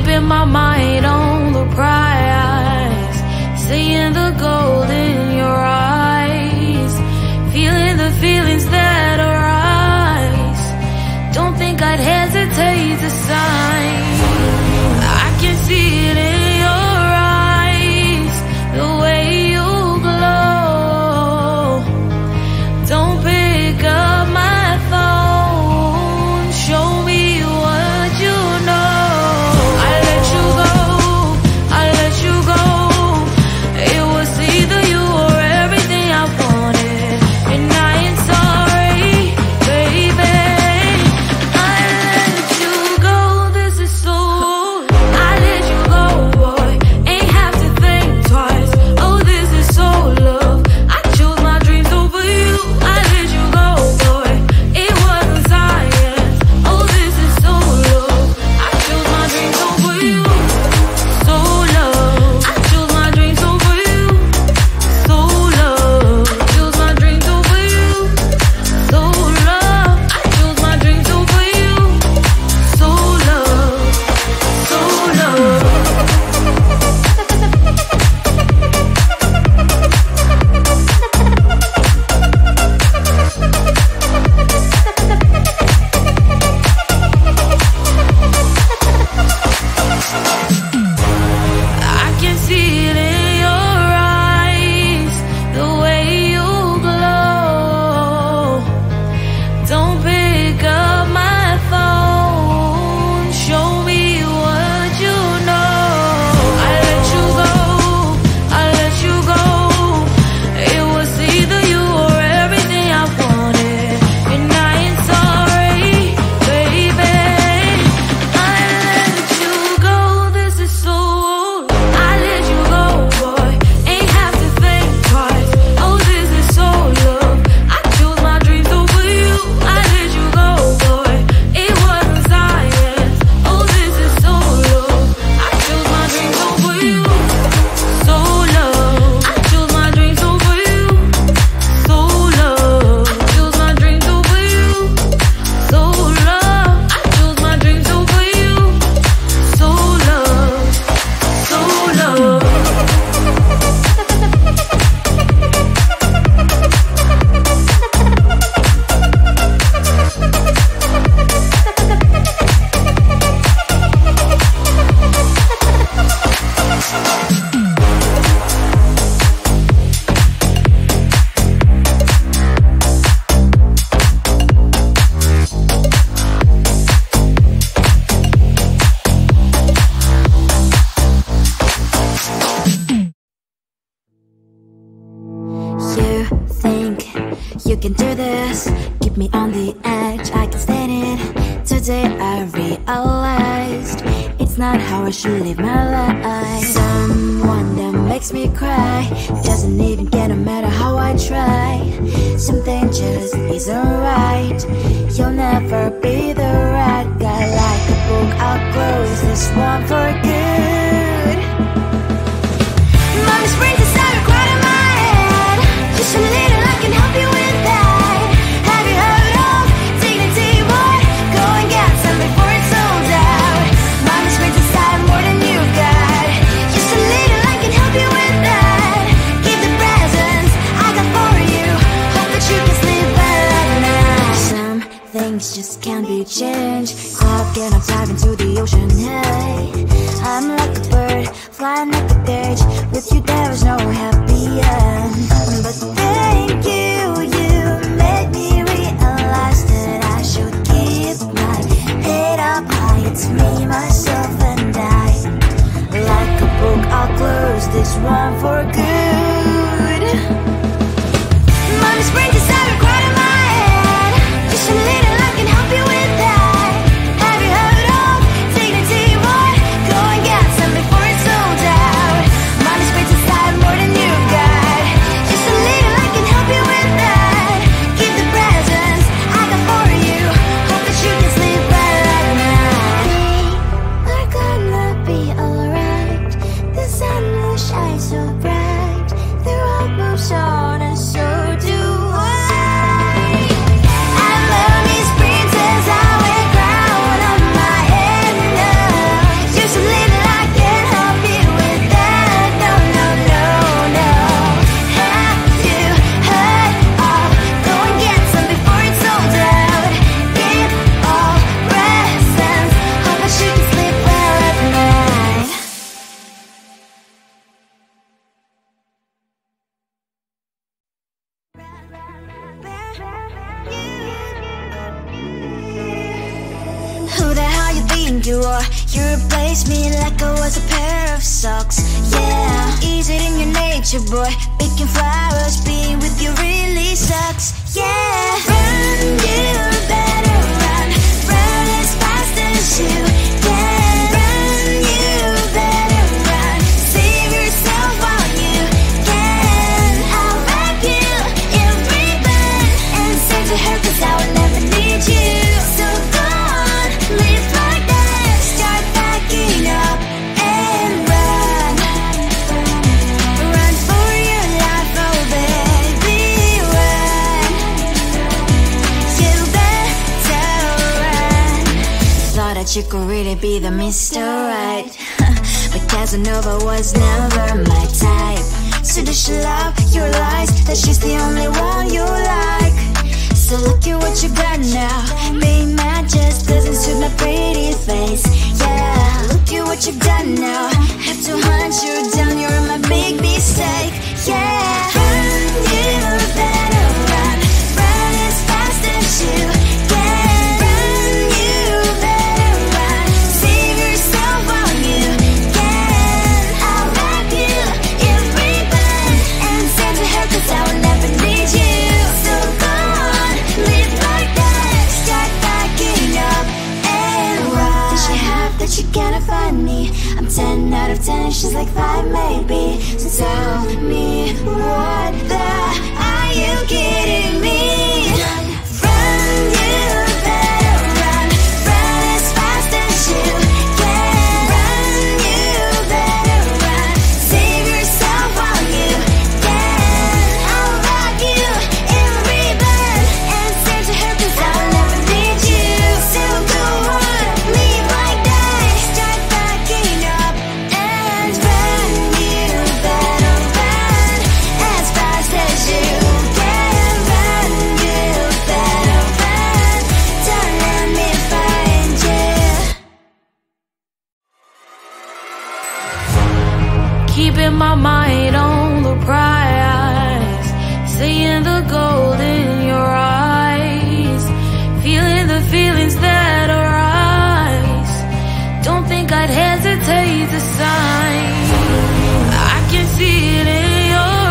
keeping my mind on the prize, seeing the gold in your eyes, feeling the feelings that arise. Don't think I'd hesitate to sign. I can see it in your eyes, the way you glow. Don't pick up my phone, show me what you know. I let you go, I let you go. It was either you or everything I wanted, and I ain't sorry, baby. I let you go, this is so. I let you go, boy, ain't have to think twice. Oh, this is so love. I chose my dreams over you. I let you go, boy, it wasn't science. Oh, this is so love. I chose my dreams over you. So love. I chose my dreams over you. So love. I chose my dreams over you. So love. I chose my dreams over you. So love. So love. I can see it in your eyes, the way you glow. Don't pick up my phone, show me what you know. I let you go, I let you go. It was either you or everything I wanted, and I ain't sorry, baby. I let you go, this is so. I let you go, boy, ain't have to think twice. Oh, this is so love. I chose my dreams over you. I let you go, boy, it wasn't science. Oh, this is so love. I chose my dreams over you. So love. I chose my dreams over you. So love. I chose my dreams over you. So love. I chose my dreams over you. So love. So love. You think you can do this? Keep me on the edge, I can stand it. Today I realized it's not how I should live my life. Someone that makes me cry doesn't even care no matter how I try. Something just isn't right. You'll never be the right guy. Like a book, I'll close this one for good. Mommy's brains inside are quite in my head. Just a little, I can help you with that. Have you heard of dignity, boy? Go and get some before it's sold out. Mommy's brains inside more than you've got. Just a little, I can help you with that. Keep the presents I got for you. Hope that you can sleep better at night. Some things just can't be changed. How can I dive into the ocean? Hey, I'm like a bird flying like a cage. With you there is no happy end. But thank you, you made me realize that I should keep my head up high. It's me, myself and I. Like a book, I'll close this one for good. Mommy's brains inside are quite in my head. Just a little, I can help you with that. Have you heard of dignity, boy? Go and get some before it's sold out. Mommy's brains inside more than you've got. Just you are. You replaced me like I was a pair of socks. Yeah, is it in your nature, boy? Picking flowers, being with you really sucks. Yeah, run, you better run. Run as fast as you can. Run, you better run. Save yourself while you can. I'll wrap you in ribbon and send to her, 'cause I will never need you. So go on, live like that. Start backing up and run. Run for your life, oh baby, run. You better run. Thought that you could really be the Mr. Right, but Casanova was never my type. So does she love your lies, that she's the only one you like? So look at what you got now. Being mad just doesn't suit my pretty face. Yeah, look at what you got now. Have to hunt you down, you're my big mistake. Yeah, run, you better run. Run as fast as you can. Run, you better run. Save yourself while you can. I'll wrap you in ribbon and send to her, 'cause I will never need you. So go on, live like that. Start backing up and run. Does she have that you cannot find me? I'm 10 out of 10, she's like 5 maybe. So tell me, what the, are you kidding me? Run, you better run. Run as fast as you can. Run, you better run. Save yourself while you can. I'll wrap you in ribbon and send to her, 'cause I'll never need you. So go on, leave like that. Start backing up and run. You better run as fast as you can. Run, you better run. Don't let me find you. Keeping my mind on the prize, seeing the gold in your eyes, feeling the feelings that arise. Don't think I'd hesitate to sign. I can see it in your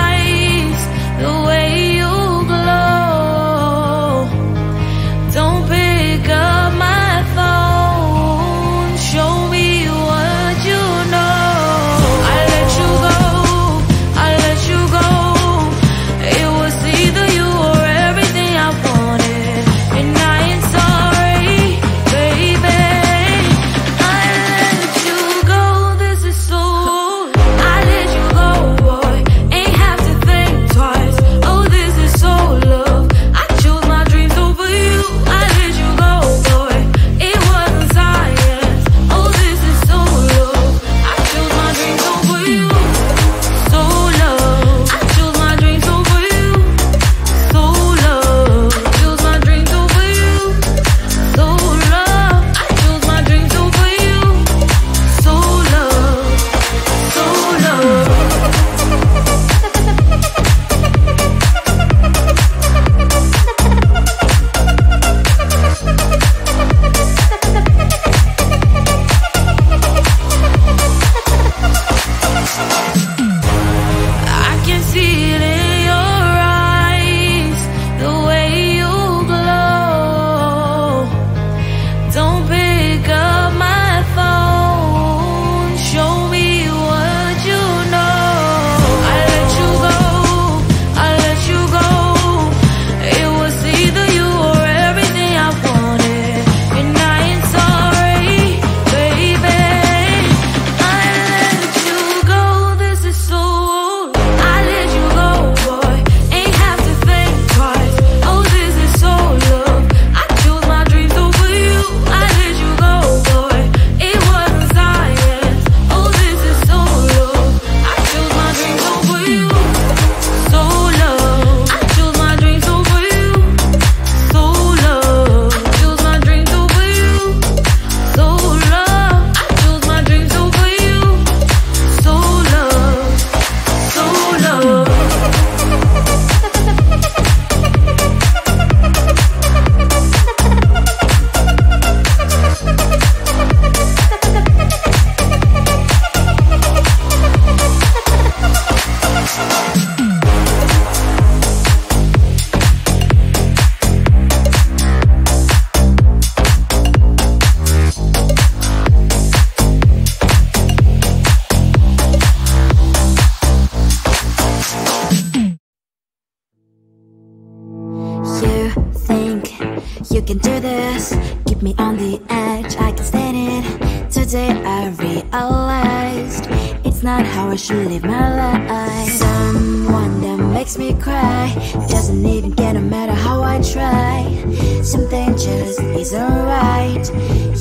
eyes, the way you glow. Don't pick up my phone, show me what you know. I let you go, on the edge, I can stand it. Today I realized it's not how I should live my life. Someone that makes me cry doesn't even get no matter how I try. Something just isn't right.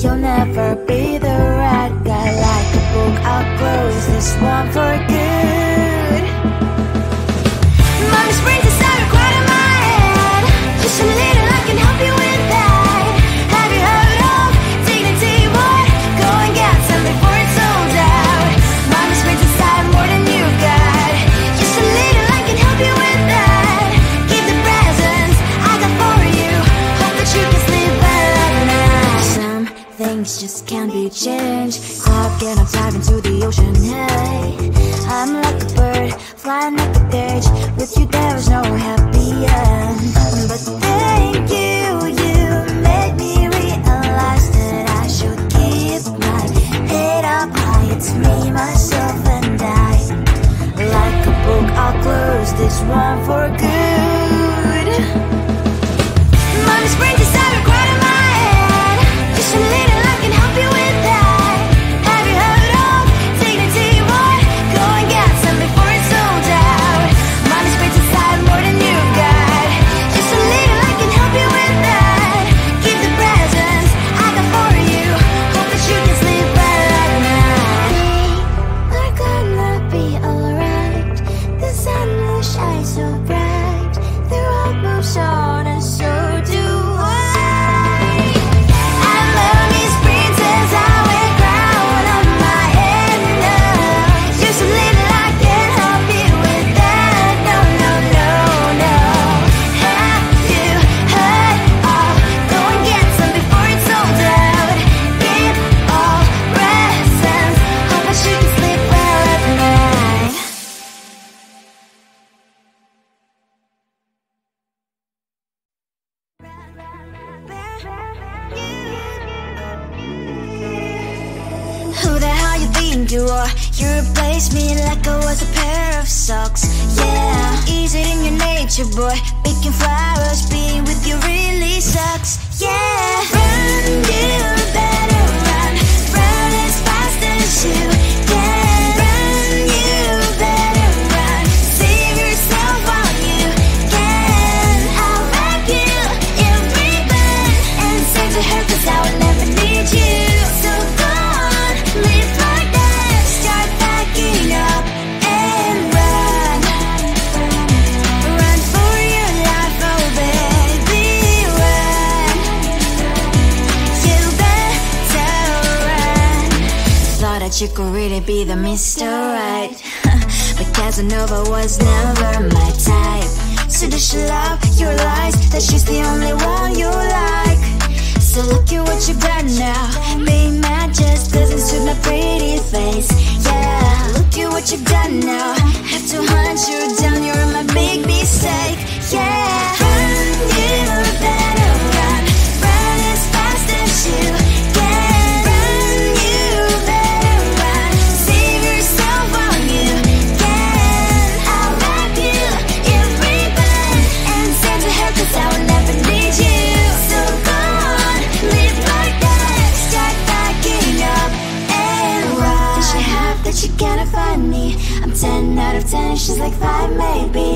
You'll never be the right guy. Like a book, I'll close this one for good. Mommy's brains inside are quiet in my head. Just a little, I can help you with that. Have you heard of dignity, boy? Go and get some before it's sold out. Mommy's brains inside more than you've got. Just a little, I can help you with that. Keep the presents I got for you. Hope that you can sleep better at night. Some things just can't be changed. I've get up, dive into the ocean, hey. I'm like a bird, flying like a cage. With you there was no happy end. But thank you, you made me realize that I should keep my head up high. It's me, myself and I. Like a book, I'll close this one for good. Mommy's brains inside are quiet in my head. Just a little, I can help you with that. Have you heard of dignity, boy? Go and get some before it's sold out. Mommy's brains inside more than you've got. Just a little, I can help you with that. Keep the presents I got for you. Hope that you can sleep better at night. We're gonna be alright. The sun will shine so bright. The road moves on and so do I. I love these princess, I wear crown on my head now. Just a little, I can help you with that. No, no, no, no. Have you heard of? Go and get some before it's sold out. Give all presents. Hope that you can sleep well at night. Who the hell you think you are? You replaced me like I was a pair of socks. Yeah, is it in your nature, boy? Picking flowers, being with you really sucks. Yeah, run, you better run. Run as fast as you can. Run, you better run. Save yourself while you can. I'll wrap you in ribbon and send to her, 'cause I will never need you. So go on, live like that. Start packing up and run. Run for your life, oh baby, run. You better run. Thought that you could really be the Mr. Right. But Casanova was never my type. So does she love your lies? That she's the only one you like. So look at what you've done now. Being mad just doesn't suit my pretty face. Yeah, look at what you've done now. Have to hunt you down, you're my big mistake. Yeah, run, you better run. Run as fast as you can. Run, you better run. Save yourself while you can. I'll wrap you in ribbon and send to her, 'cause I will never need you. So go on, live like that. Start packing up and run. Does she have that she cannot find me? I'm 10 out of 10, she's like 5 maybe.